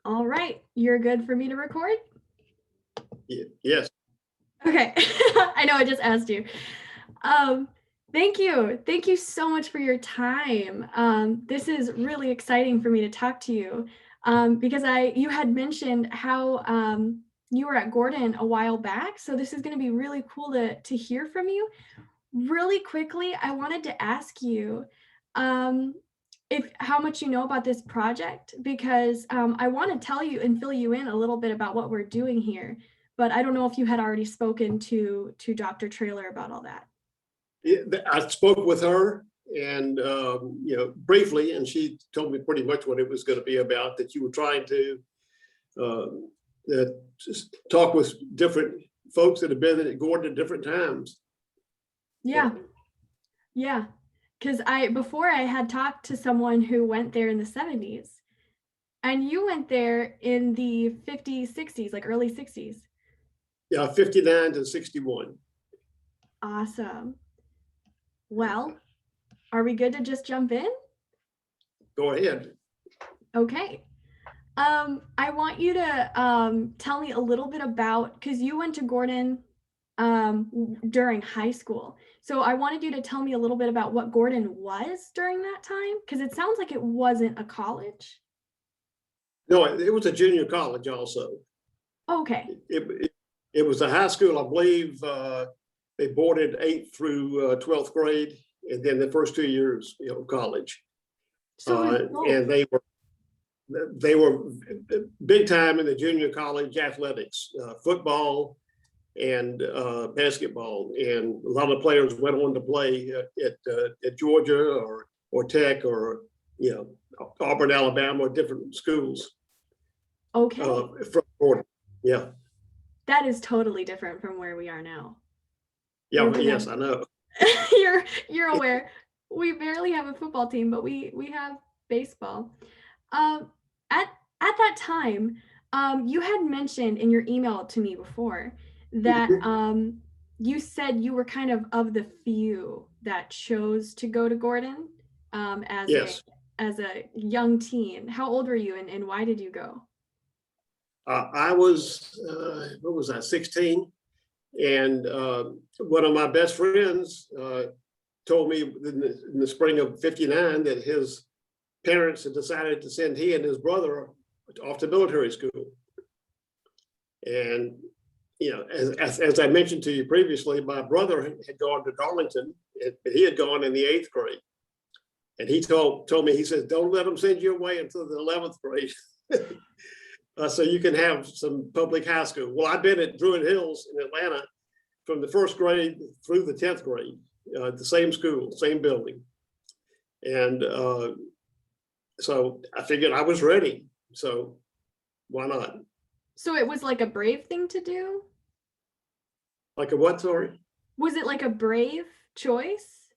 All right, you're good for me to record? Yes. Okay, I know I just asked you. Thank you. Thank you so much for your time. This is really exciting for me to talk to you because you had mentioned how you were at Gordon a while back. So this is going to be really cool to hear from you. Really quickly, I wanted to ask you if how much you know about this project, because I want to tell you and fill you in a little bit about what we're doing here. But I don't know if you had already spoken to Dr. Trailer about all that. I spoke with her and, briefly, and she told me pretty much what it was going to be about, that you were trying to just talk with different folks that have been at Gordon at different times. Yeah. Yeah. Because before I had talked to someone who went there in the 70s, and you went there in the 50s, 60s, like early 60s. Yeah, 59 to 61. Awesome. Well, are we good to just jump in? Go ahead. Okay. I want you to tell me a little bit about, because you went to Gordon during high school. So I wanted you to tell me a little bit about what Gordon was during that time, because it sounds like it wasn't a college. No, it was a junior college also. Okay. It was a high school, I believe. They boarded 8th through 12th grade, and then the first 2 years, college. So and they were big time in the junior college athletics, football and basketball, and a lot of players went on to play at Georgia or Tech or Auburn, Alabama, or different schools. Okay. From Gordon. Yeah. That is totally different from where we are now. Yeah. Yes, I know. You're aware. We barely have a football team, but we have baseball. At that time, you had mentioned in your email to me before that you said you were kind of the few that chose to go to Gordon Yes. as a young teen. How old were you, and why did you go? I was, what was I, 16? And one of my best friends told me in the spring of 59 that his parents had decided to send he and his brother off to military school. And, as I mentioned to you previously, my brother had gone to Darlington. He had gone in the 8th grade. And he told me, he says, don't let them send you away until the 11th grade. So you can have some public high school. Well, I've been at Druid Hills in Atlanta from the 1st grade through the 10th grade, the same school, same building. And so I figured I was ready. So why not? So it was like a brave thing to do? Like a what, sorry? Was it like a brave choice?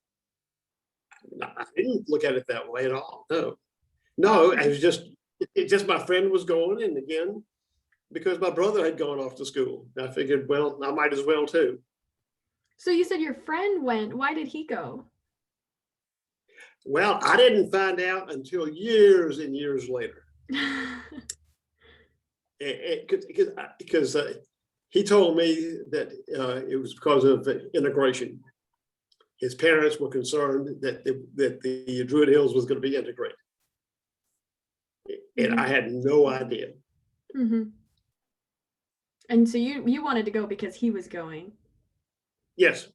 I didn't look at it that way at all. No, it was just my friend was going, and again, because my brother had gone off to school, I figured, well, I might as well too. So you said your friend went. Why did he go? Well, I didn't find out until years and years later. Because he told me that it was because of integration. His parents were concerned that the Druid Hills was going to be integrated. And I had no idea. Mm-hmm. And so you wanted to go because he was going? Yes.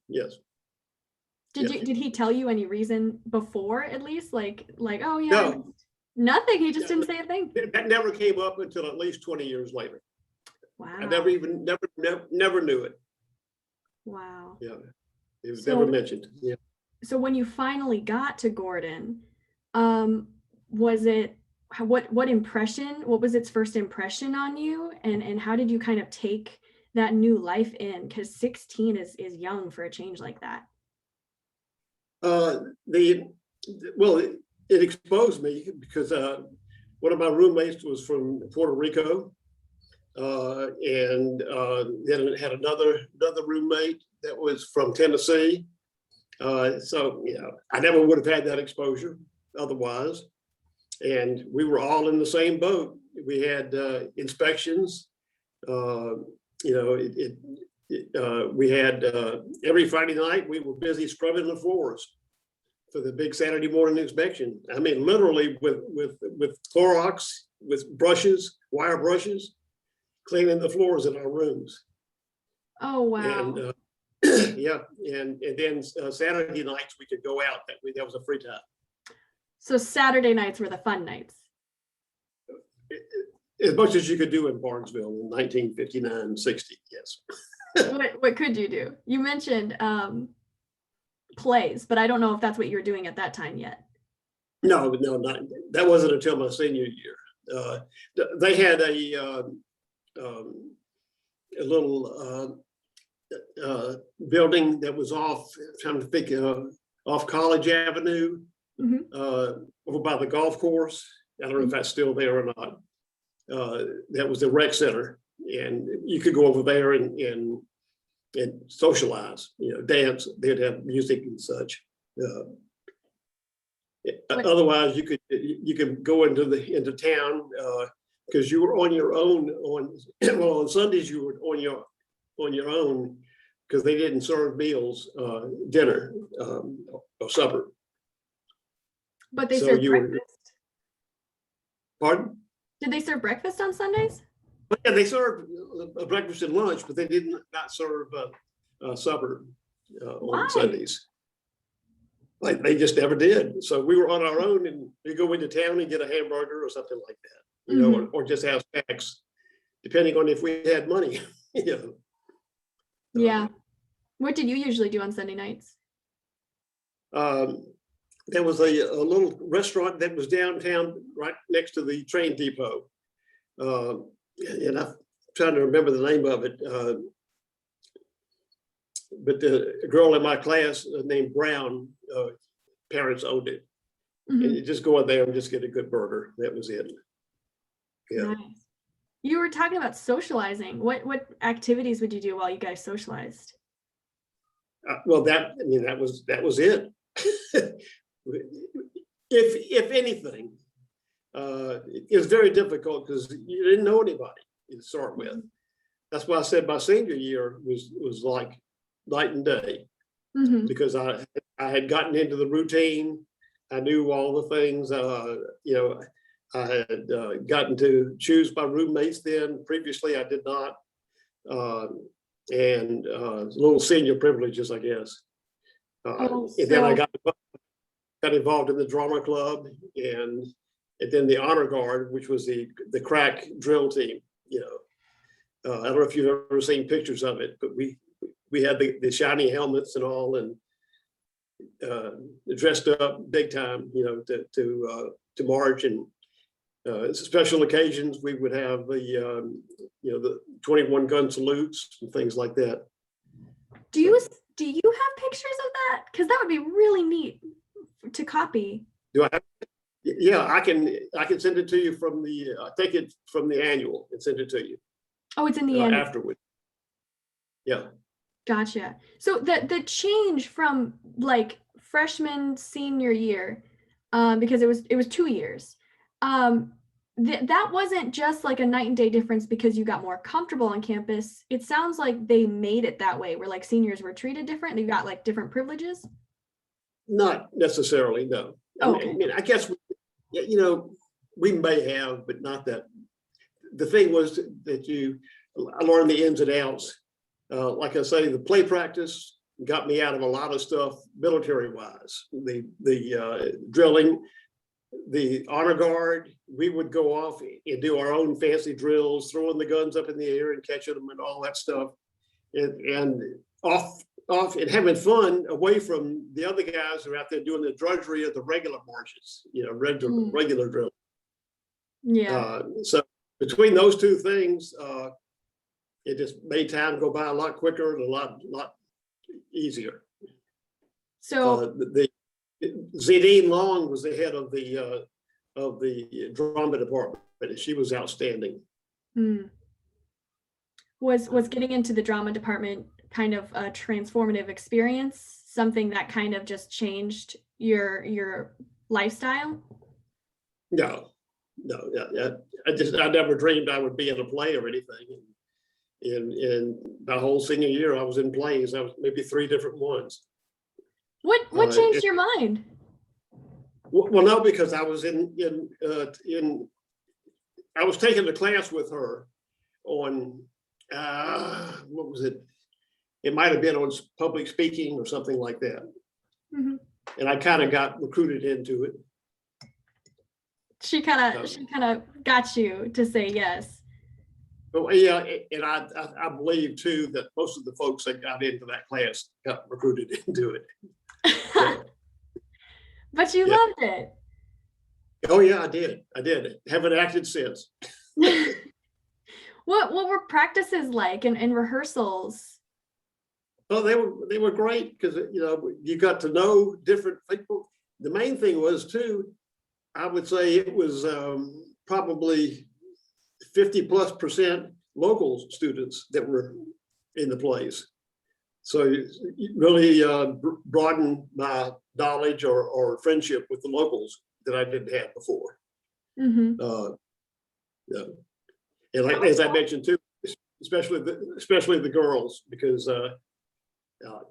Did he tell you any reason before, at least? Like, oh yeah, no. Nothing. He just didn't say a thing. That never came up until at least 20 years later. Wow. I never knew it. Wow. Yeah. It was never mentioned. Yeah. So when you finally got to Gordon, was it what was its first impression on you, and how did you kind of take that new life in? Because 16 is young for a change like that. It exposed me because one of my roommates was from Puerto Rico, and then it had another roommate that was from Tennessee. So I never would have had that exposure otherwise. And we were all in the same boat. we had inspections. You know, we had every Friday night we were busy scrubbing the floors for the big Saturday morning inspection. I mean, literally with Clorox, with brushes, wire brushes, cleaning the floors in our rooms. Oh, wow. And yeah, and then Saturday nights we could go out. That was a free time. So Saturday nights were the fun nights. As much as you could do in Barnesville in 1959, 60, yes. What could you do? You mentioned plays, but I don't know if that's what you were doing at that time yet. No, not that wasn't until my senior year. They had a little building that was off, I'm trying to think, off College Avenue, over by the golf course. I don't know if that's still there or not. That was the rec center, and you could go over there and socialize, you know, dance. They'd have music and such. Otherwise, you could go into town because you were on your own on Sundays. You were on your own because they didn't serve meals, dinner or supper. But they served breakfast. Pardon? Did they serve breakfast on Sundays? Yeah, they served breakfast and lunch, but they did not serve supper on Sundays. Like they just never did. So we were on our own, and we go into town and get a hamburger or something like that, you know, or just have snacks, depending on if we had money. You know. Yeah. What did you usually do on Sunday nights? There was a little restaurant that was downtown, right next to the train depot, and I'm trying to remember the name of it. But the girl in my class named Brown, parents owned it. And you just go in there and just get a good burger. That was it. Yeah. Nice. You were talking about socializing. What activities would you do while you guys socialized? Well, that was it. If anything, it was very difficult because you didn't know anybody to start with. That's why I said my senior year was like night and day, because I had gotten into the routine. I knew all the things. You know, I had gotten to choose my roommates then. Previously, I did not, and little senior privileges, I guess. And then I got involved in the drama club and then the honor guard, which was the crack drill team. You know, I don't know if you've ever seen pictures of it, but we had the shiny helmets and all, and dressed up big time, you know, to march. And special occasions we would have the you know, the 21 gun salutes and things like that. Do you have pictures of that? Because that would be really neat to copy. Do I have? Yeah, I can send it to you from the take it from the annual and send it to you. Oh, it's in the annual afterward. Yeah. Gotcha. So the change from like freshman senior year, because it was 2 years, that wasn't just like a night and day difference because you got more comfortable on campus. It sounds like they made it that way, where like seniors were treated different. They got like different privileges. Not necessarily, no. Okay. I mean, I guess you know, we may have, but not that. The thing was that I learned the ins and outs. Like I say, the play practice got me out of a lot of stuff military-wise. The drilling, the honor guard, we would go off and do our own fancy drills, throwing the guns up in the air and catching them and all that stuff, and off and having fun away from the other guys who are out there doing the drudgery of the regular marches, you know, regular drill. Yeah. So between those two things, it just made time go by a lot quicker and a lot easier. So Zedine Long was the head of the drama department, and she was outstanding. Was getting into the drama department kind of a transformative experience, something that kind of just changed your lifestyle? No, no, I never dreamed I would be in a play or anything. In my whole senior year, I was in plays. I was maybe 3 different ones. What changed your mind? Well, no, because I was I was taking a class with her on what was it? It might have been on public speaking or something like that. Mm-hmm. And I kind of got recruited into it. She kind of got you to say yes. But yeah, and I believe too that most of the folks that got into that class got recruited into it. So, but you yeah. loved it. Oh yeah, I did. Haven't acted since. What were practices like and rehearsals? Oh, they were great because you got to know different people. The main thing was too, I would say it was probably 50+% local students that were in the plays. So it really broadened my knowledge or friendship with the locals that I didn't have before. Mm-hmm. Yeah. And like, as I mentioned too, especially the girls, because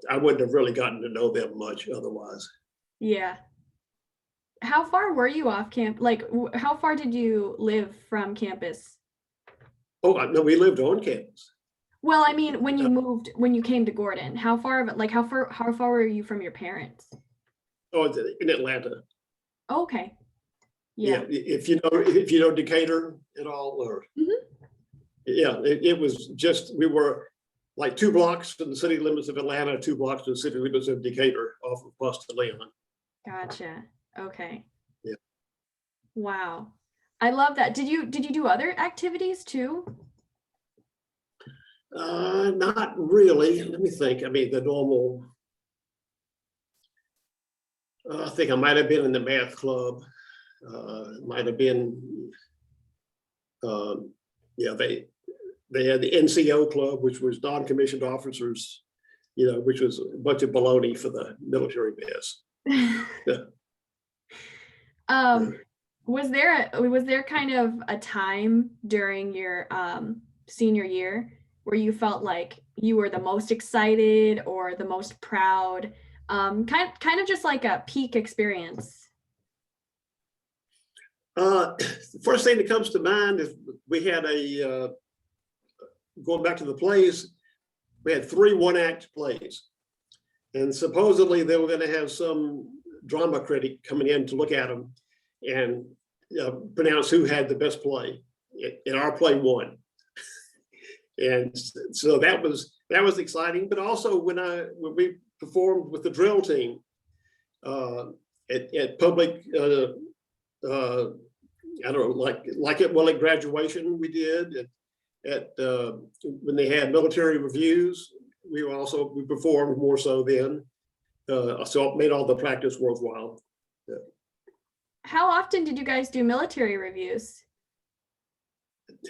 I wouldn't have really gotten to know them much otherwise. Yeah. How far were you off camp? Like, how far did you live from campus? Oh, no, we lived on campus. Well, I mean, when you came to Gordon, how far were you from your parents? Oh, in Atlanta. Okay. Yeah. If you know Decatur at all, or yeah, it was just, we were like 2 blocks from the city limits of Atlanta, 2 blocks from the city limits of Decatur off of Busta Leon. Gotcha. Okay. Yeah. Wow. I love that. Did you do other activities too? Not really. Let me think. I mean, the normal. I think I might have been in the math club. Might have been. Yeah, they had the NCO club, which was non-commissioned officers, which was a bunch of baloney for the military mess. Yeah. Was there kind of a time during your senior year where you felt like you were the most excited or the most proud? Kind of just like a peak experience. The first thing that comes to mind is we had going back to the plays, we had 3 one-act plays. And supposedly they were going to have some drama critic coming in to look at them and pronounce who had the best play. And our play won. And so that was exciting. But also when we performed with the drill team at public, I don't know, at graduation we did. At when they had military reviews, we performed more so then. So it made all the practice worthwhile. Yeah. How often did you guys do military reviews?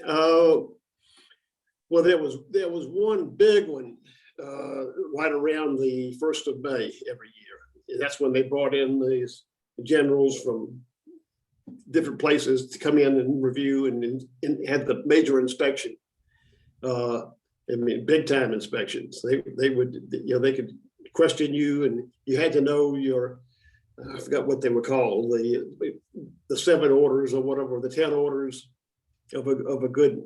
Well, there was one big one right around the 1st of May every year. That's when they brought in these generals from different places to come in and review and had the major inspection. I mean, big time inspections. They would, they could question you, and you had to know I forgot what they were called, the 7 orders or whatever, the 10 orders of a good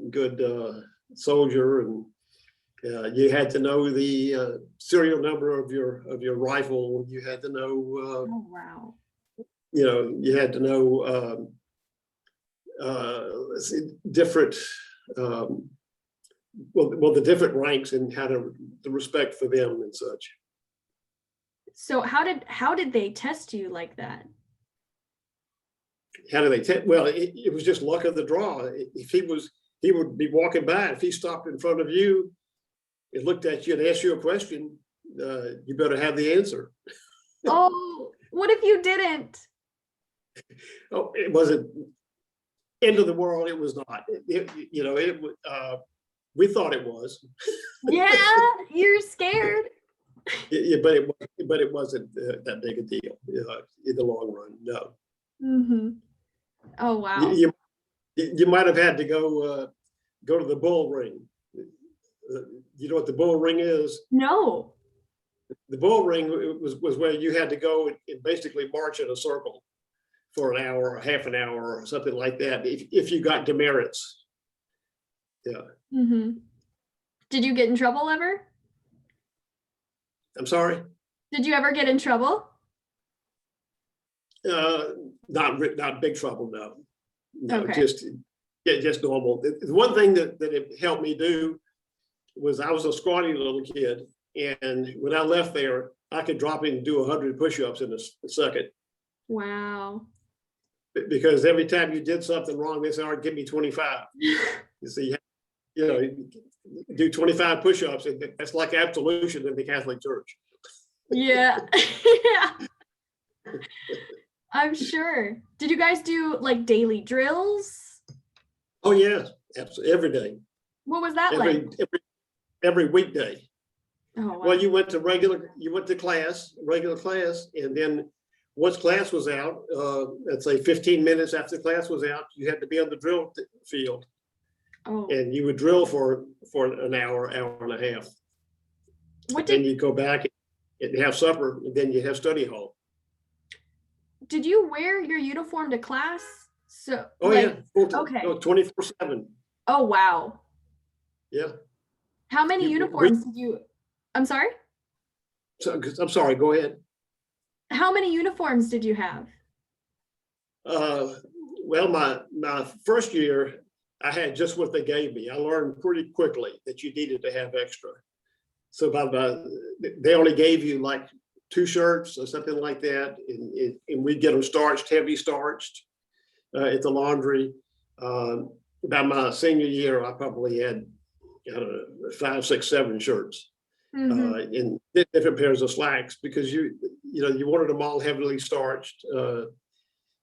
soldier, and you had to know the serial number of your rifle. You had to know. Oh wow. You had to know different. Well, the different ranks and how the respect for them and such. So how did they test you like that? How do they test? Well, it was just luck of the draw. If he would be walking by. If he stopped in front of you and looked at you and asked you a question, you better have the answer. Oh, what if you didn't? Oh, it wasn't end of the world. It was not. We thought it was. Yeah, you're scared. Yeah, but it wasn't that big a deal in the long run. No. Mm-hmm. Oh wow. You might have had to go to the bull ring. You know what the bull ring is? No. The bull ring was where you had to go and basically march in a circle for an hour or half an hour or something like that if you got demerits. Yeah. Mm-hmm. Did you get in trouble ever? I'm sorry? Did you ever get in trouble? Not big trouble, no. No, Okay. just normal. The one thing that it helped me do was I was a scrawny little kid, and when I left there, I could drop in and do 100 push-ups in a second. Wow. Because every time you did something wrong, they said, "All right, give me 25." You see, you know, do 25 push-ups, and that's like absolution in the Catholic Church. Yeah. Yeah. I'm sure. Did you guys do like daily drills? Oh yes, absolutely, every day, What was that like? every weekday. Oh, wow. Well, you went to regular class, and then once class was out, let's say 15 minutes after class was out, you had to be on the drill field. Oh. And you would drill for an hour and a half. Then you go back and have supper, and then you have study hall. Did you wear your uniform to class? So, oh like, yeah, okay. No, 24/7. Oh, wow. Yeah. How many uniforms did you? I'm sorry? So, I'm sorry, go ahead. How many uniforms did you have? Well, my first year, I had just what they gave me. I learned pretty quickly that you needed to have extra. So they only gave you like 2 shirts or something like that, and we'd get them starched, heavy starched at the laundry. By my senior year, I probably had 5, 6, 7 shirts, in different pairs of slacks, because you wanted them all heavily starched,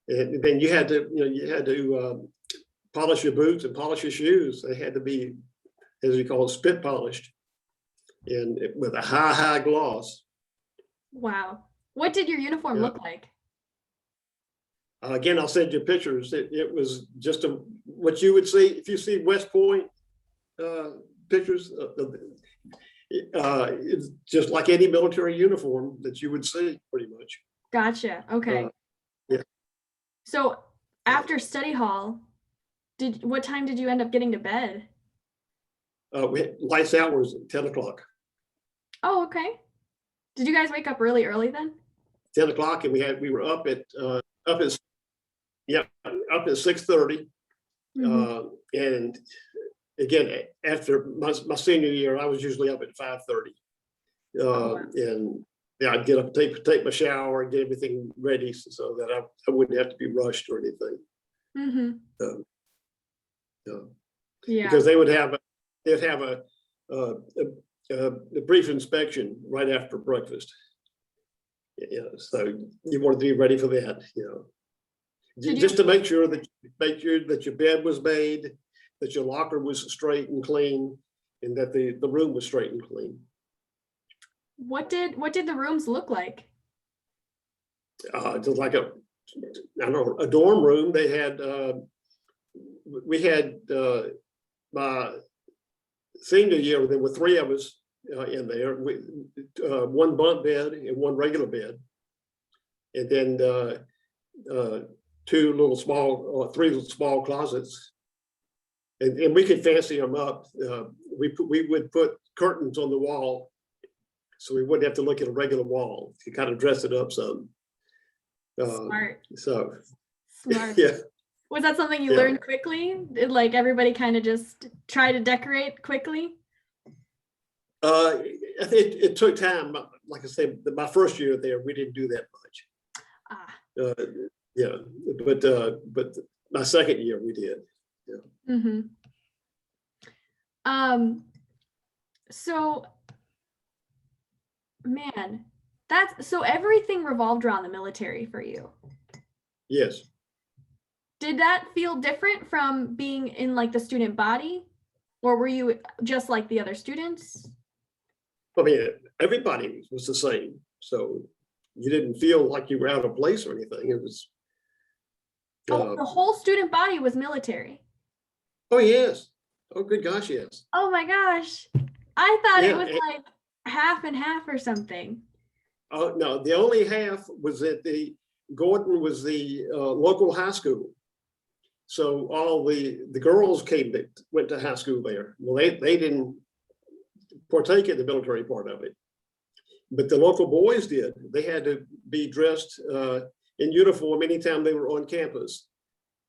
and then you had to polish your boots and polish your shoes. They had to be, as we call it, spit polished, and with a high gloss. Wow. What did your uniform look like? Again, I'll send you pictures. It was just what you would see if you see West Point pictures. It's just like any military uniform that you would see, pretty much. Gotcha. Okay. Yeah. So after study hall, what time did you end up getting to bed? Lights out was 10 o'clock. Oh, okay. Did you guys wake up really early then? 10 o'clock, and we were up at 6:30. And again, after my senior year, I was usually up at 5:30. Wow. And yeah, I'd get up, take my shower, and get everything ready so that I wouldn't have to be rushed or anything. Yeah. Because they'd have a brief inspection right after breakfast. Yeah, so you wanted to be ready for that, just to make sure that your bed was made, that your locker was straight and clean, and that the room was straight and clean. What did the rooms look like? Just like a dorm room. They had we had my senior year, there were 3 of us in there, with 1 bunk bed and 1 regular bed, and then 3 little small closets, and we could fancy them up. We would put curtains on the wall, so we wouldn't have to look at a regular wall to kind of dress it up some. Smart. So Smart. yeah. Was that something you learned quickly? Did like everybody kind of just try to decorate quickly? It took time. Like I said, my first year there, we didn't do that much. Yeah, but my second year we did. Yeah. So, man, so everything revolved around the military for you. Yes. Did that feel different from being in like the student body, or were you just like the other students? I mean, everybody was the same, so you didn't feel like you were out of place or anything. It was. The whole student body was military. Oh, yes. Oh, good gosh, yes. Oh my gosh. I thought it Yeah. was like half and half or something. Oh, no, the only half was at Gordon was the local high school. So all the girls came that went to high school there. Well, they didn't partake in the military part of it, but the local boys did. They had to be dressed in uniform anytime they were on campus.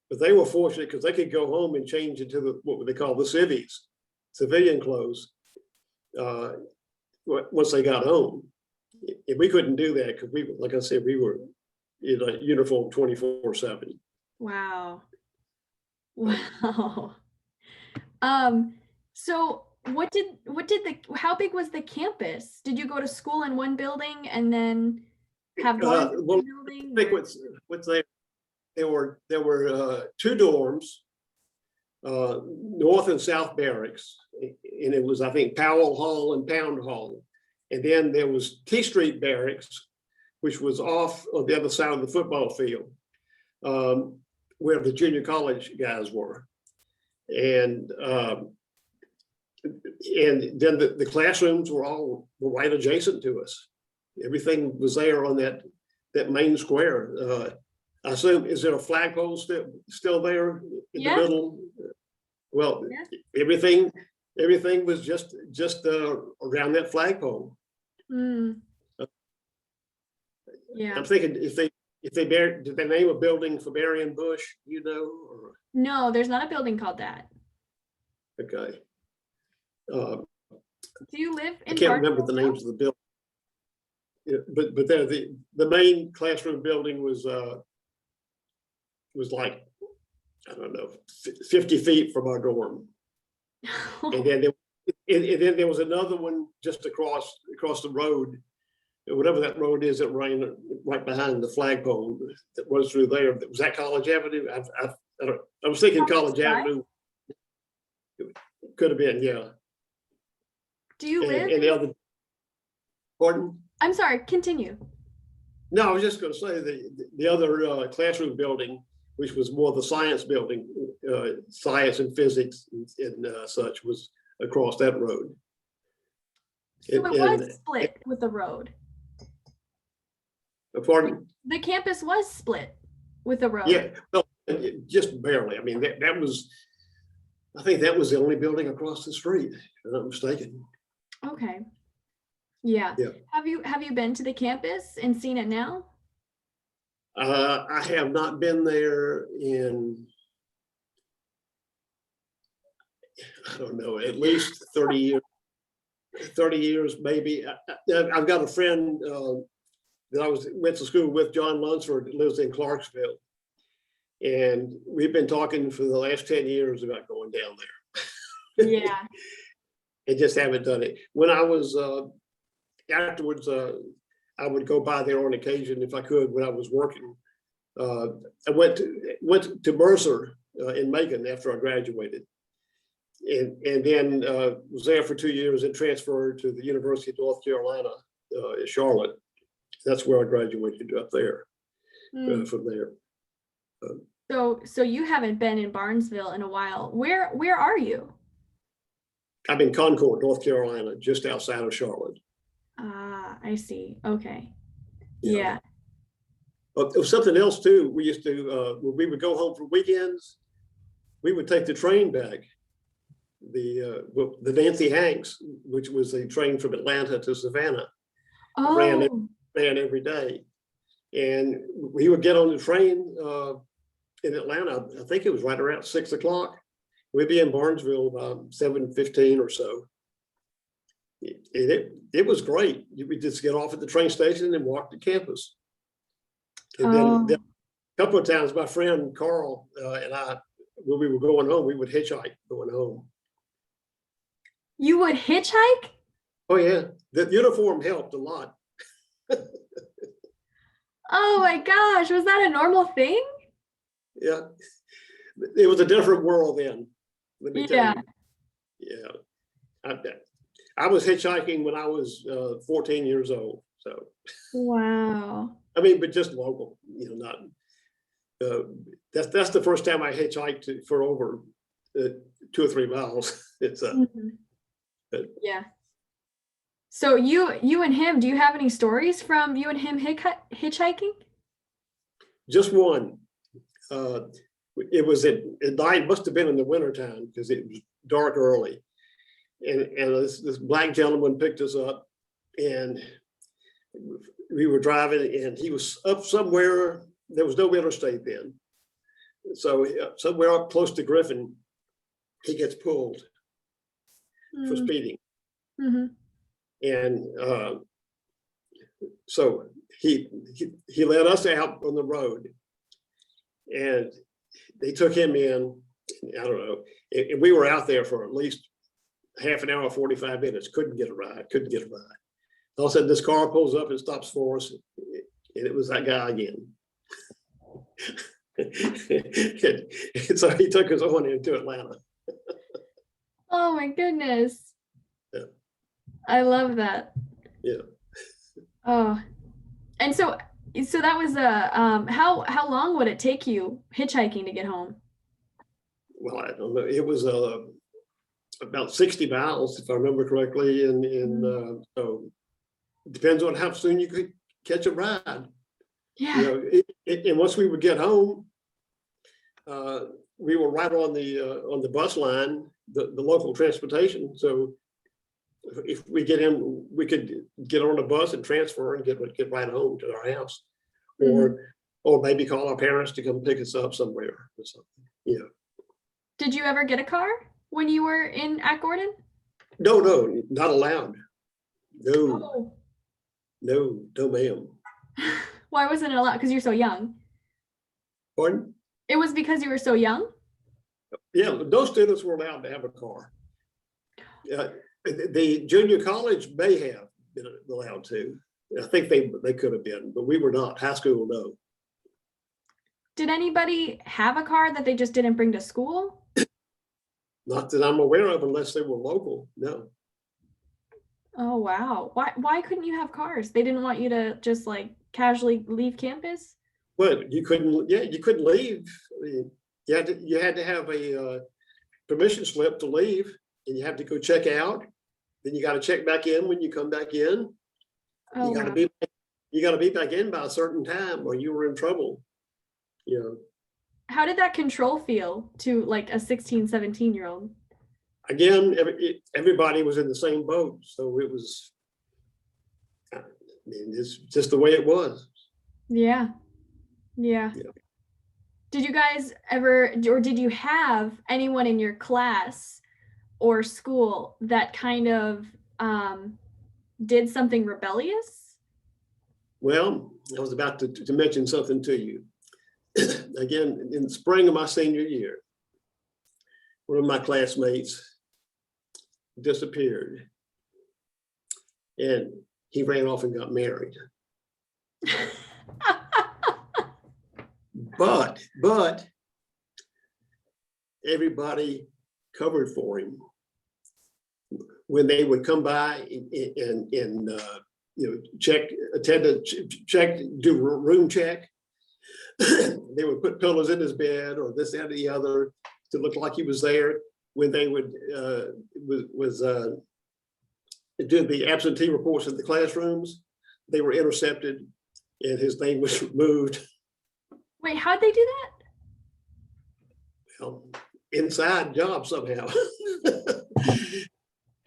But they were fortunate because they could go home and change into what they call the civvies, civilian clothes, once they got home. If we couldn't do that because we, like I said, we were in a uniform 24/7. Wow. Wow. So how big was the campus? Did you go to school in one building and then have dorms in Well, the building? I think what's there were two dorms, North and South Barracks, and it was, I think, Powell Hall and Pound Hall. And then there was T Street Barracks, which was off on the other side of the football field, where the junior college guys were. And then the classrooms were right adjacent to us. Everything was there on that main square. I assume, is there a flagpole still there in the middle? Well, everything was just around that flagpole. Mm. Yeah. I'm thinking if they did they name a building for Marion Bush, you know? Or, No, there's not a building called that. okay. Do you live in I can't remember the names of the building. Yeah, but there the main classroom building was like, I don't know, 50 feet from our dorm. And then there was another one just across the road, whatever that road is that ran right behind the flagpole that runs through there. Was that College Avenue? I was thinking College Avenue. Could have been, yeah. Do you live? And the other, pardon? I'm sorry, continue. No, I was just going to say the other classroom building, which was more the science building, science and physics and such, was across that road. So it was split with the road. Pardon? The campus was split with the road. Yeah, well, just barely. I mean, that was, I think that was the only building across the street, if I'm not mistaken. Okay. Yeah. Have you been to the campus and seen it now? I have not been there in, I don't know, at least 30 years. 30 years, maybe. I've got a friend that I went to school with, John Lunsford, that lives in Clarksville. And we've been talking for the last 10 years about going down there. Yeah. And just haven't done it. When I was, afterwards, I would go by there on occasion if I could when I was working. I went to Mercer in Macon after I graduated. And then was there for 2 years and transferred to the University of North Carolina in Charlotte. That's where I graduated, up there from there. So you haven't been in Barnesville in a while. Where are you? I'm in Concord, North Carolina, just outside of Charlotte. Ah, I see. Okay. Yeah. There was something else too. We used to, when we would go home for weekends, we would take the train back. The Nancy Hanks, which was a train from Atlanta to Savannah, ran every day. And we would get on the train in Atlanta. I think it was right around 6 o'clock. We'd be in Barnesville about 7:15 or so. It was great. You would just get off at the train station and walk to campus. And then a couple of times, my friend Carl and I, when we were going home, we would hitchhike going home. You would hitchhike? Oh yeah, the uniform helped a lot. Oh my gosh, was that a normal thing? Yeah, it was a different world then. Let me tell you. Yeah, I was hitchhiking when I was 14 years old. So. Wow. I mean, but just local, not. That's the first time I hitchhiked for over 2 or 3 miles. It's Mhm. but Yeah. So you and him, do you have any stories from you and him hitchhiking? just one. Uh, it was at night, must have been in the wintertime because it was dark early. And this black gentleman picked us up, and we were driving, and he was up somewhere. There was no interstate then. So somewhere up close to Griffin, he gets pulled for speeding. Mm-hmm. And so he let us out on the road, and they took him in. I don't know. And we were out there for at least half an hour, 45 minutes. Couldn't get a ride. All of a sudden, this car pulls up and stops for us, and it was that guy again. And so he took us on into Atlanta. Oh my goodness. Yeah. I love that. Yeah. Oh, and so that was how long would it take you hitchhiking to get home? Well, I don't know. It was about 60 miles, if I remember correctly, and so it depends on how soon you could catch a ride. Yeah. And once we would get home, we were right on the bus line, the local transportation. So if we get in, we could get on a bus and transfer and get right home to our house, or maybe call our parents to come pick us up somewhere or something. Yeah. Did you ever get a car when you were at Gordon? No, not allowed. No, Oh. no, ma'am. Why wasn't it allowed? Because you're so young. Pardon? It was because you were so young? Yeah, those students were allowed to have a car. The junior college may have been allowed to. I think they could have been, but we were not. High school, no. Did anybody have a car that they just didn't bring to school? Not that I'm aware of, unless they were local. No. Oh wow. Why couldn't you have cars? They didn't want you to just like casually leave campus? Well, you couldn't. Yeah, you couldn't leave. You had to have a permission slip to leave, and you have to go check out. Then you got to check back in when you come back in. Oh, You got to be back in by a certain time, or you were in trouble. How did that control feel to like a 16, 17-year-old? Again, everybody was in the same boat, so it was. I mean, it's just the way it was. Yeah. Did you guys ever, or did you have anyone in your class or school that kind of did something rebellious? Well, I was about to mention something to you. Again, in the spring of my senior year, one of my classmates disappeared, and he ran off and got married. But everybody covered for him when they would come by and check attendance, check, do room check. They would put pillows in his bed or this, that, or the other to look like he was there. When they would do the absentee reports in the classrooms, they were intercepted and his name was removed. Wait, how'd they do that? Well, inside job somehow.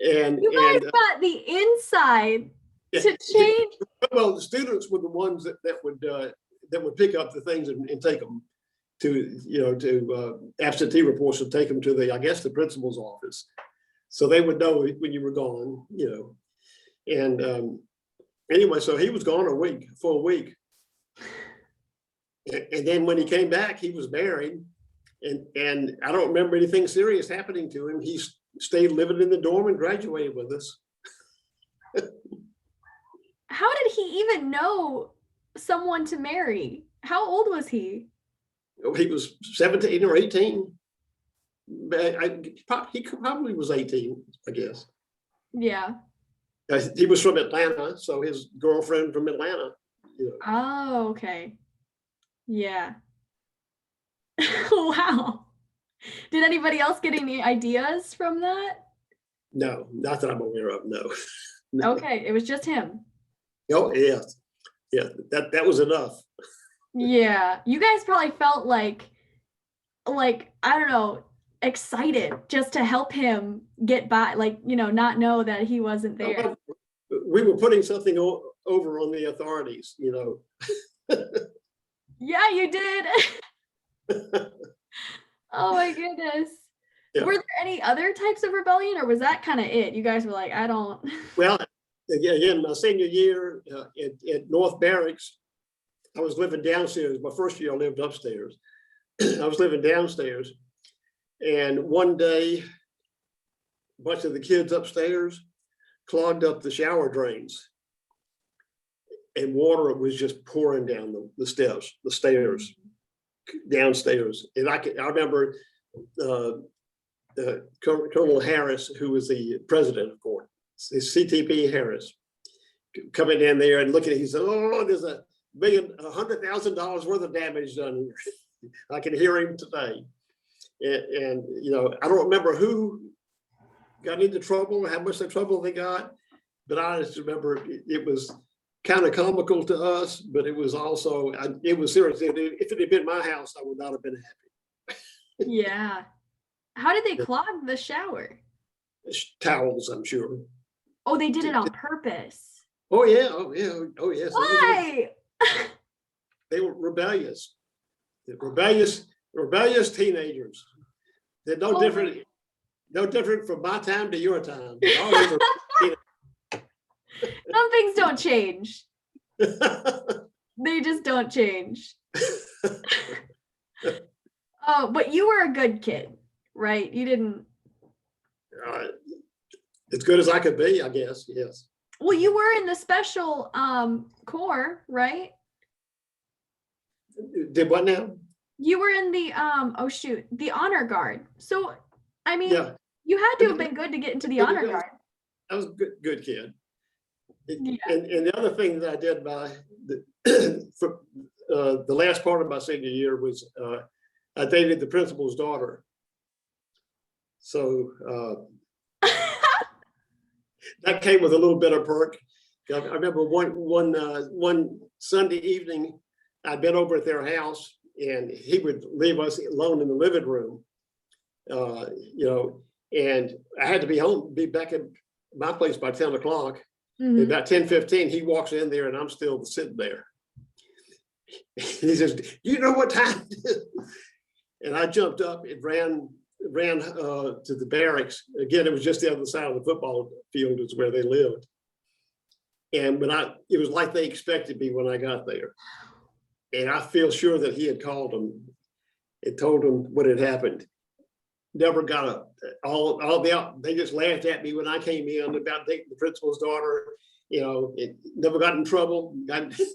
and You guys got the inside to change. Well, the students were the ones that would pick up the things and take them to absentee reports and take them to the principal's office, so they would know when you were gone. And anyway, so he was gone a full week, and then when he came back, he was married, and I don't remember anything serious happening to him. He stayed living in the dorm and graduated with us. How did he even know someone to marry? How old was he? He was 17 or 18. He probably was 18, I guess. Yeah. He was from Atlanta, so his girlfriend from Atlanta. Oh, okay. Yeah. Wow. Did anybody else get any ideas from that? No, not that I'm aware of. No. No. Okay, it was just him. Oh, yes. Yeah, that was enough. Yeah, you guys probably felt like I don't know, excited just to help him get by, like, not know that he wasn't there. Well, we were putting something over on the authorities, you know. Yeah, you did. Oh my goodness. Yeah. Were there any other types of rebellion, or was that kind of it? You guys were like, I don't. Well, again, my senior year at North Barracks, I was living downstairs. My first year, I lived upstairs. I was living downstairs, and one day, a bunch of the kids upstairs clogged up the shower drains, and water was just pouring down the stairs, downstairs. And I remember Colonel Harris, who was the president, of course, CTP Harris, coming in there and looking at it. He said, "Oh, there's $100,000 worth of damage done here." I can hear him today. And I don't remember who got into trouble, how much of trouble they got, but I just remember it was kind of comical to us, but it was also, it was serious. If it had been my house, I would not have been happy. Yeah. How did they clog the shower? Towels, I'm sure. Oh, they did it on purpose. Oh yeah, oh yeah, oh yes. Why? They were rebellious. Rebellious teenagers. They're no different from my time to your time. Some things don't change. They just don't change. Oh, but you were a good kid, right? You didn't. As good as I could be, I guess. Yes. Well, you were in the special corps, right? Did what now? You were in the the honor guard. So, I mean, Yeah. you had to have been good to get into the honor guard. I was a good kid. Yeah. And the other thing that I did for the last part of my senior year was I dated the principal's daughter. So that came with a little bit of perk. I remember one Sunday evening, I'd been over at their house, and he would leave us alone in the living room, and I had to be back at my place by 10 o'clock. Mm-hmm. About 10:15, he walks in there, and I'm still sitting there. He says, "Do you know what time it is?" And I jumped up and ran to the barracks. Again, it was just the other side of the football field is where they lived. And it was like they expected me when I got there. And I feel sure that he had called them and told them what had happened. Never got up. They just laughed at me when I came in about dating the principal's daughter. It never got in trouble.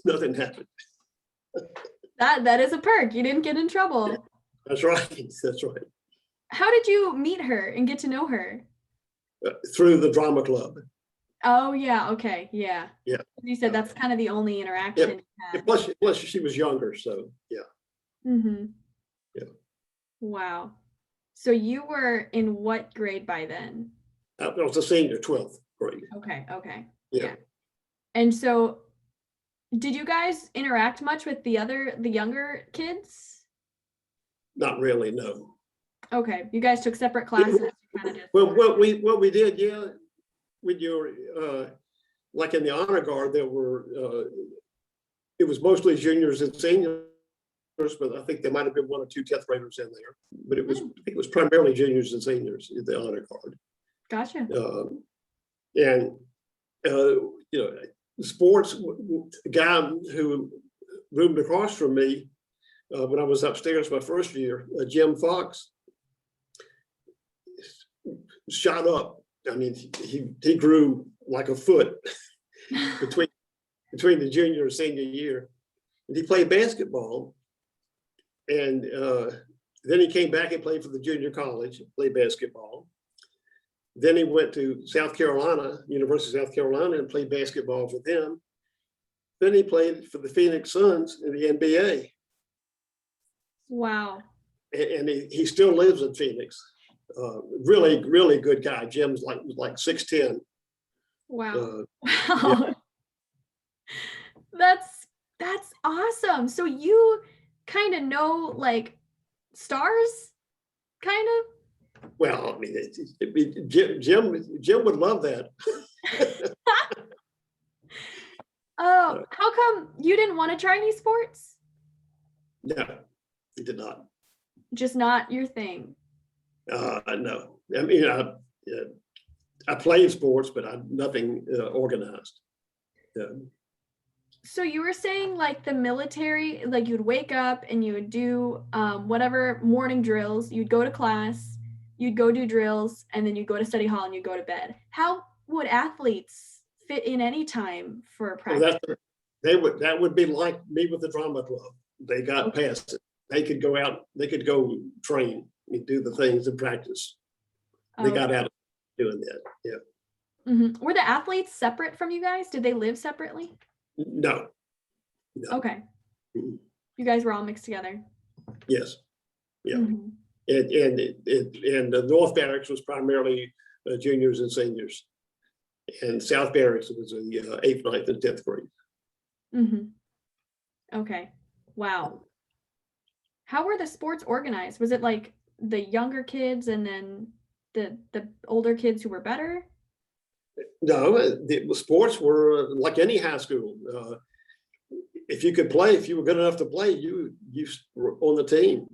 Nothing happened. That is a perk. You didn't get in trouble. That's right. That's right. How did you meet her and get to know her? Through the drama club. Oh yeah. Okay. Yeah. Yeah. You said that's kind of the only interaction. Yeah. Plus, she was younger, so yeah. Mm-hmm. Yeah. Wow. So you were in what grade by then? I was a senior, 12th grade. Okay. Yeah. And so, did you guys interact much with the younger kids? Not really, no. Okay, you guys took separate classes. Well, what we did, yeah, when you were like in the honor guard, there were it was mostly juniors and seniors, but I think there might have been 1 or 2 10th graders in there. But I think it was primarily juniors and seniors in the honor guard. Gotcha. Sports, the guy who roomed across from me when I was upstairs my first year, Jim Fox, shot up. I mean, he grew like a foot between the junior and senior year. And he played basketball. And then he came back and played for the junior college, played basketball. Then he went to South Carolina, University of South Carolina, and played basketball for them. Then he played for the Phoenix Suns in the NBA. Wow. and he still lives in Phoenix. Really, really good guy. Jim's like 6'10". Wow. Yeah. Wow. That's awesome. So you kind of know like stars, kind of? Well, I mean, Jim would love that. Oh, how come you didn't want to try any sports? No, he did not. Just not your thing. No, I mean, I played sports, but nothing organized. So you were saying like the military, like you'd wake up and you would do whatever morning drills, you'd go to class, you'd go do drills, and then you'd go to study hall and you'd go to bed. How would athletes fit in any time for practice? Well, that would be like me with the drama club. They got past it. They could go out, they could go train and do the things in practice. They got out of doing that. Yeah. Mm-hmm. Were the athletes separate from you guys? Did they live separately? No. Okay. You guys were all mixed together. Yes. Yeah. Mm-hmm. And the North Barracks was primarily juniors and seniors, and South Barracks was the 8th, 9th, and 10th grade. Mm-hmm. Okay. Wow. How were the sports organized? Was it like the younger kids and then the older kids who were better? No, the sports were like any high school. If you could play, if you were good enough to play, you were on the team.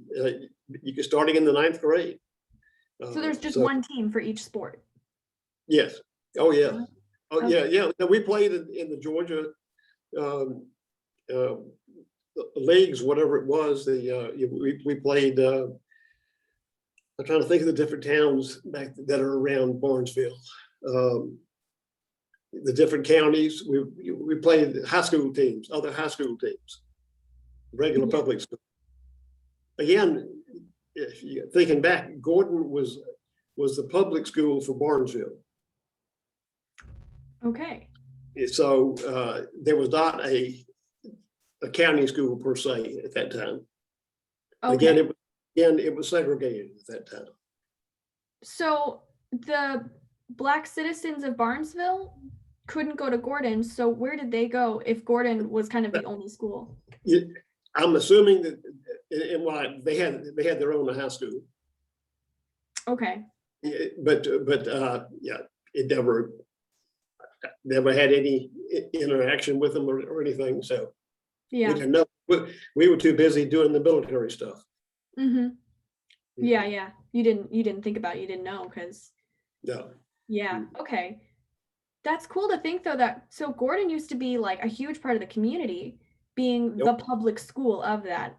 You could starting in the 9th grade. So there's just one team for each sport. Yes. Oh yeah. Oh Okay. yeah. No, we played in the Georgia leagues, whatever it was. We played. I'm trying to think of the different towns back that are around Barnesville. The different counties. We played high school teams, other high school teams, regular public school. Again, if you're thinking back, Gordon was the public school for Barnesville. Okay. So there was not a county school per se at that time. Okay. Again, it was segregated at that time. So the Black citizens of Barnesville couldn't go to Gordon. So where did they go if Gordon was kind of the only school? I'm assuming that they had their own high school. Okay. But yeah, it never had any interaction with them or anything. So yeah, we didn't know. We were too busy doing the military stuff. Mm-hmm. Yeah. You didn't think about it. You didn't know because. No. Yeah. Okay. That's cool to think though so Gordon used to be like a huge part of the community, being the public school of that.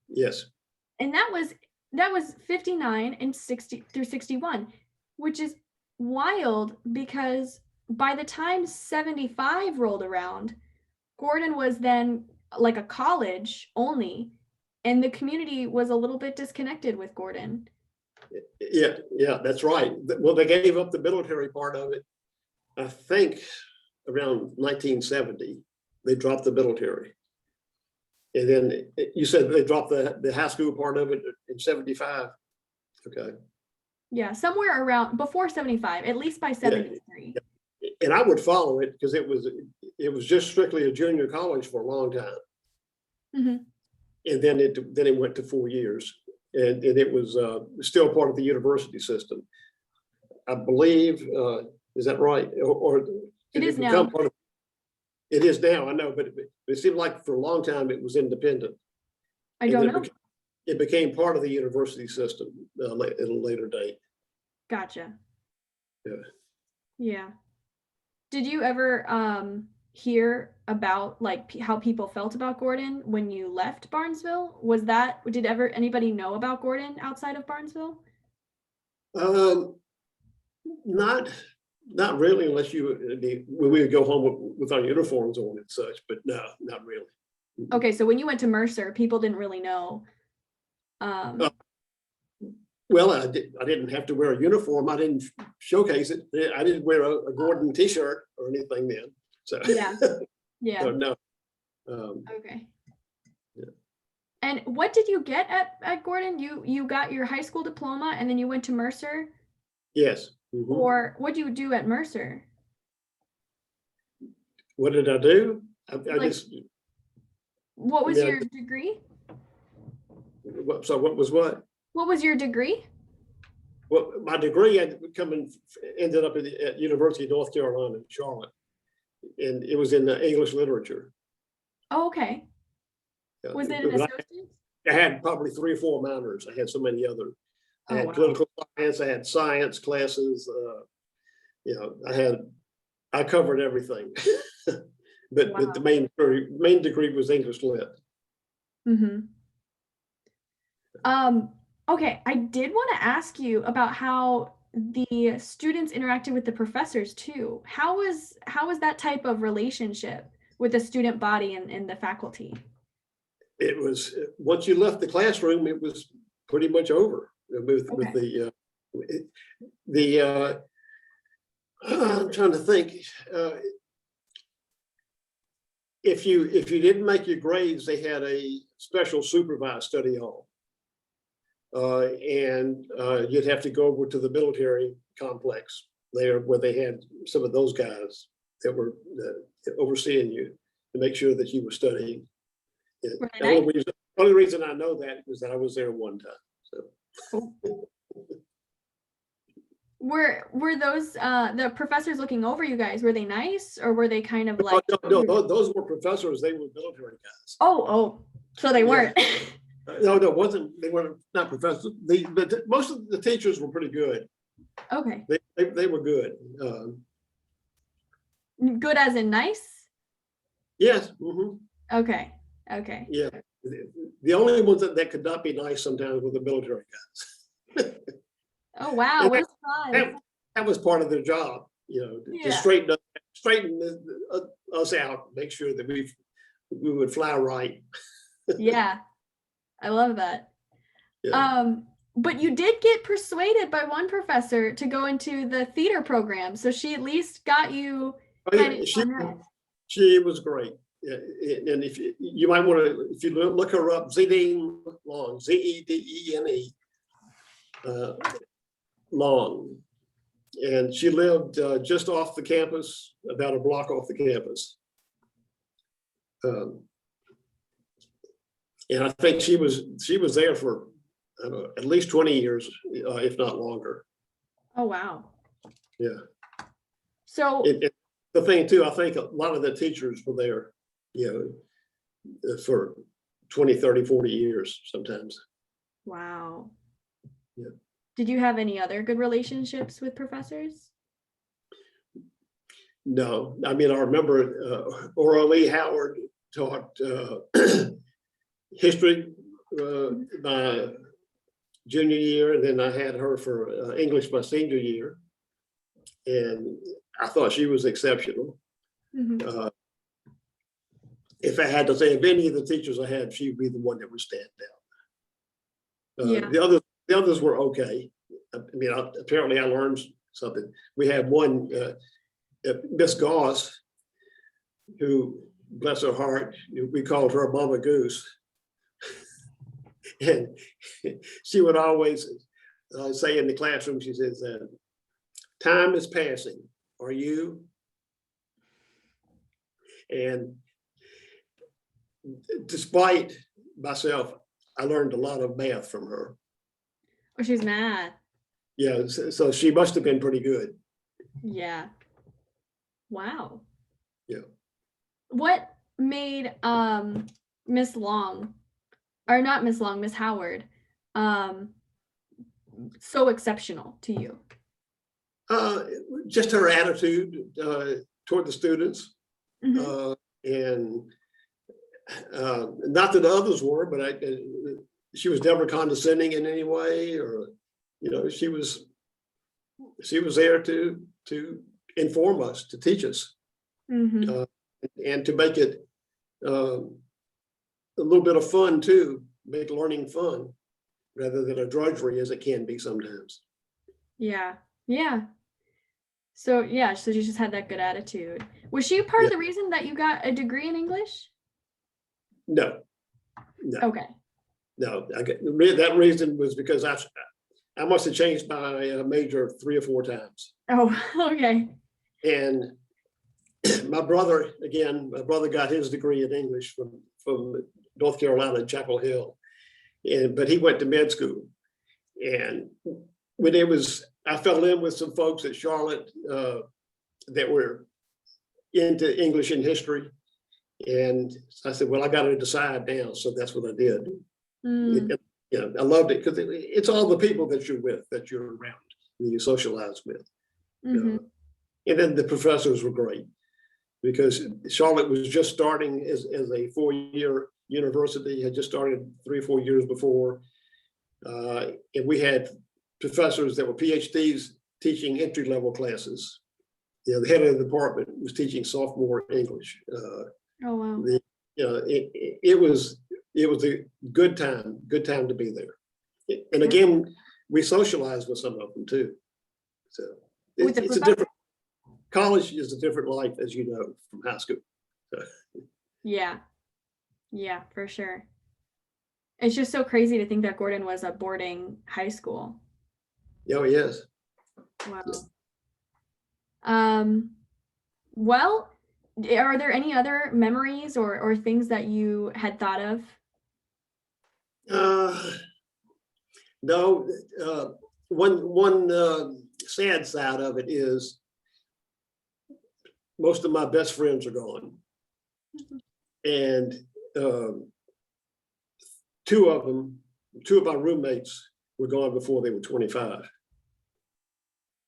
Yes. And that was 59 and 60 through 61, which is wild because by the time 75 rolled around, Gordon was then like a college only, and the community was a little bit disconnected with Gordon. Yeah, that's right. Well, they gave up the military part of it, I think, around 1970. They dropped the military. And then you said they dropped the high school part of it in 75. Okay. Yeah, somewhere around before 75, at least by 73. Yeah. And I would follow it because it was just strictly a junior college for a long time. Mm-hmm. And then it went to 4 years, and it was still part of the university system. I believe, is that right? Or it is now. It is now, I know, but it seemed like for a long time it was independent. I don't know. It became part of the university system at a later date. Gotcha. Yeah. Did you ever hear about like how people felt about Gordon when you left Barnesville? Did anybody know about Gordon outside of Barnesville? Not really, unless we would go home with our uniforms on and such, but no, not really. Okay, so when you went to Mercer, people didn't really know. Well, I didn't have to wear a uniform. I didn't showcase it. I didn't wear a Gordon T-shirt or anything then. So yeah. So no. Okay. Yeah. And what did you get at Gordon? You got your high school diploma and then you went to Mercer? Yes. Mhm. Or what did you do at Mercer? What did I do? I Like, just, what I was mean, your degree? so what was what? What was your degree? Well, my degree had ended up at University of North Carolina in Charlotte, and it was in English literature. Oh, okay. Was it an But associate? I had probably 3 or 4 minors. I had so many other. I Oh, had wow. political science. I had science classes. I covered everything. But Wow. the main degree was English lit. Mm-hmm. Okay, I did want to ask you about how the students interacted with the professors too. How was that type of relationship with the student body and the faculty? It was once you left the classroom, it was pretty much over with Okay. the. I'm trying to think. If you didn't make your grades, they had a special supervised study hall. And you'd have to go over to the military complex there where they had some of those guys that were overseeing you to make sure that you were studying. Were The they only reason I know that is that I was there one time. So. nice? Were those the professors looking over you guys? Were they nice or were they kind of like, No, those were professors. They were military guys. oh, so they weren't. No, wasn't. They were not professors. But most of the teachers were pretty good. Okay. They were good. Good as in nice? Yes. Mm-hmm. Okay. Okay. Yeah. The only ones that could not be nice sometimes were the military guys. Oh, wow. And What a surprise. that was part of their job, to Yeah. straighten us out, make sure that we would fly right. Yeah. I love that. Yeah. But you did get persuaded by one professor to go into the theater program. So she at least got you Oh, kind of yeah, on that. she was great. Yeah, and if you might want to, if you look her up, Zedene Long, Zedene Long, and she lived just off the campus, about a block off the campus. And I think she was there for, I don't know, at least 20 years, if not longer. Oh, wow. Yeah. So The thing too, I think a lot of the teachers were there, for 20, 30, 40 years sometimes. wow. Yeah. Did you have any other good relationships with professors? No, I mean, I remember Ora Lee Howard taught history my junior year, and then I had her for English my senior year, and I thought she was exceptional. Mm-hmm. If I had to say of any of the teachers I had, she'd be the one that would stand out. Yeah. The others were okay. I mean, apparently I learned something. We had one, Miss Goss, who, bless her heart, we called her Mama Goose. And she would always say in the classroom, she says, time is passing. Are you? And despite myself, I learned a lot of math from her. Oh, she's mad. Yeah, so she must have been pretty good. Yeah. Wow. Yeah. What made Miss Long, or not Miss Long, Miss Howard, so exceptional to you? Just her attitude toward the students. Mm-hmm. And not that the others were, but she was never condescending in any way, or she was there to inform us, to teach us, Mm-hmm. and to make it a little bit of fun too, make learning fun rather than a drudgery as it can be sometimes. Yeah. Yeah. So yeah, so she just had that good attitude. Was she part Yeah. of the reason that you got a degree in English? No. Okay. No, that reason was because I must have changed my major 3 or 4 times. Oh, okay. And my brother got his degree in English from North Carolina, Chapel Hill, but he went to med school. And when I fell in with some folks at Charlotte that were into English and history, and I said, well, I got to decide now, so that's what I did. I loved it because it's all the people that you're with, that you're around, and you socialize with. And then the professors were great, because Charlotte was just starting as a 4-year university, had just started 3 or 4 years before. And we had professors that were PhDs teaching entry-level classes. The head of the department was teaching sophomore English. Oh, wow. It was a good time to be there. And again, we socialized with some of them too. So it's a different, college is a different life, as you know, from high school. Yeah, for sure. It's just so crazy to think that Gordon was a boarding high school. Oh, yes. Wow. Well, are there any other memories or things that you had thought of? No. One sad side of it is most of my best friends are gone. And 2 of my roommates were gone before they were 25.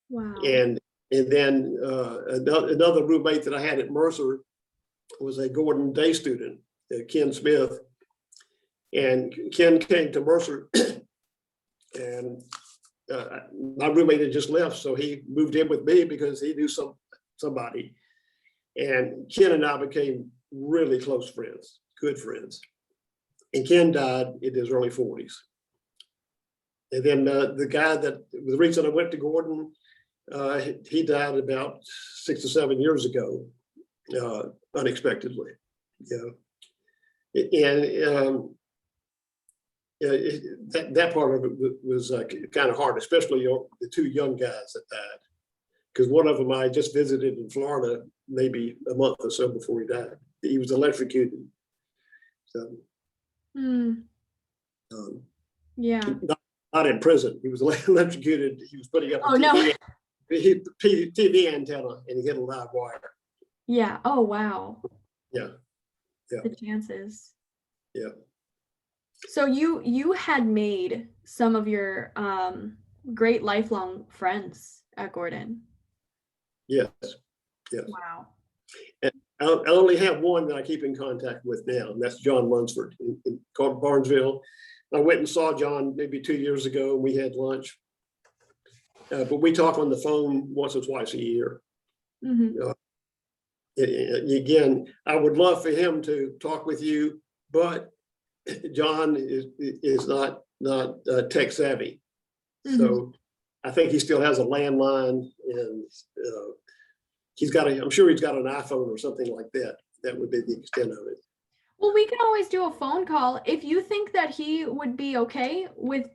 Wow. And then another roommate that I had at Mercer was a Gordon Day student, Ken Smith. And Ken came to Mercer, and my roommate had just left, so he moved in with me because he knew somebody. And Ken and I became really close friends, good friends. And Ken died in his early 40s. And then the reason I went to Gordon, he died about 6 or 7 years ago, unexpectedly. And that part of it was kind of hard, especially the 2 young guys that died. Because one of them I just visited in Florida maybe a month or so before he died. He was electrocuted. So, yeah. Not in prison. He was electrocuted. He was putting up a TV antenna, and he hit a live wire. Yeah. Oh, wow. Yeah. The chances. Yeah. So you had made some of your great lifelong friends at Gordon. Yes. Wow. And I only have one that I keep in contact with now, and that's John Lunsford in Barnesville. I went and saw John maybe 2 years ago, and we had lunch. But we talk on the phone once or twice a year. Again, I would love for him to talk with you, but John is not tech savvy. So I think he still has a landline, and I'm sure he's got an iPhone or something like that. That would be the extent of it. Well, we can always do a phone call if you think that he would be okay with,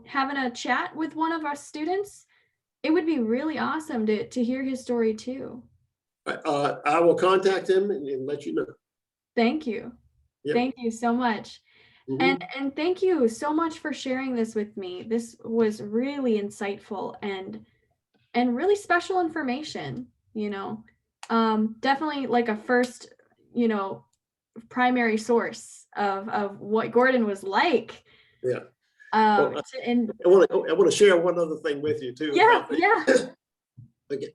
having a chat with one of our students. It would be really awesome to hear his story too. I will contact him and let you know. Thank you. Yep. Thank you so much. And thank you so much for sharing this with me. This was really insightful and really special information, definitely like a first, primary source of what Gordon was like. Yeah. Well, I want to share one other thing with you too. Yeah.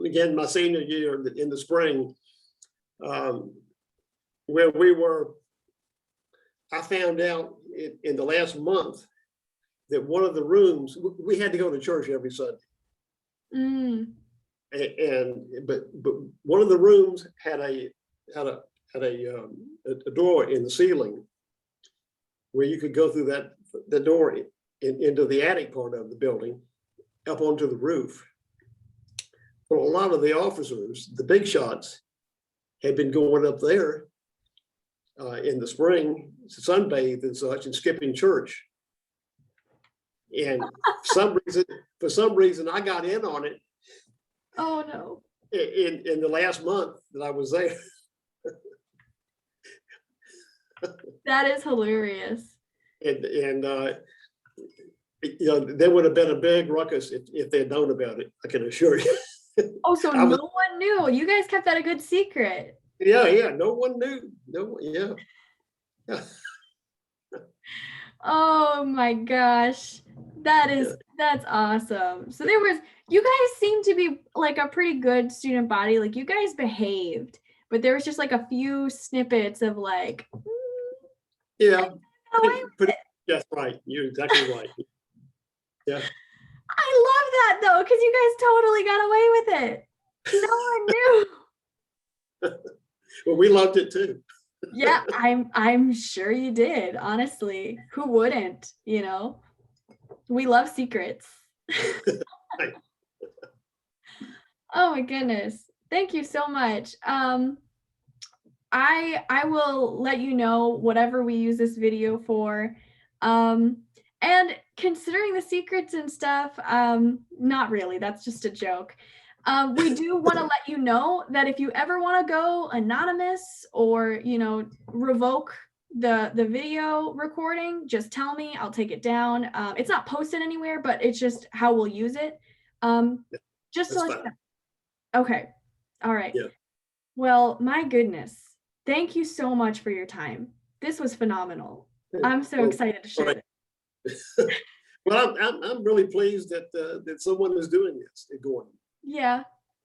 Again, my senior year in the spring, where we were, I found out in the last month that one of the rooms, we had to go to church every Sunday. But one of the rooms had a door in the ceiling where you could go through the door into the attic part of the building, up onto the roof. Well, a lot of the officers, the big shots, had been going up there in the spring to sunbathe and such, and skipping church. And for some reason, I got in on it Oh no. in the last month that I was there. That is hilarious. And there would have been a big ruckus if they'd known about it. I can assure you. Oh, so I was, no one knew. You guys kept that a good secret. yeah. No one knew. No, yeah. Oh my gosh. Yeah. That's awesome. So you guys seem to be like a pretty good student body. Like you guys behaved, but there was just like a few snippets of like, Yeah. oh, That's right. You're exactly right. Yeah. I love that though, because you guys totally got away with it. No one knew. Well, we loved it too. Yeah, I'm sure you did. Honestly, who wouldn't? You know, we love secrets. Right. Oh my goodness. Thank you so much. I will let you know whatever we use this video for. And considering the secrets and stuff, not really, that's just a joke. We do want to let you know that if you ever want to go anonymous or, revoke the video recording, just tell me, I'll take it down. It's not posted anywhere, but it's just how we'll use it. Just to That's let you fine. know. Okay. All right. Yeah. Well, my goodness. Thank you so much for your time. This was phenomenal. I'm so Well, excited to share right. it. Well, I'm really pleased that someone is doing this, Gordon. Yeah.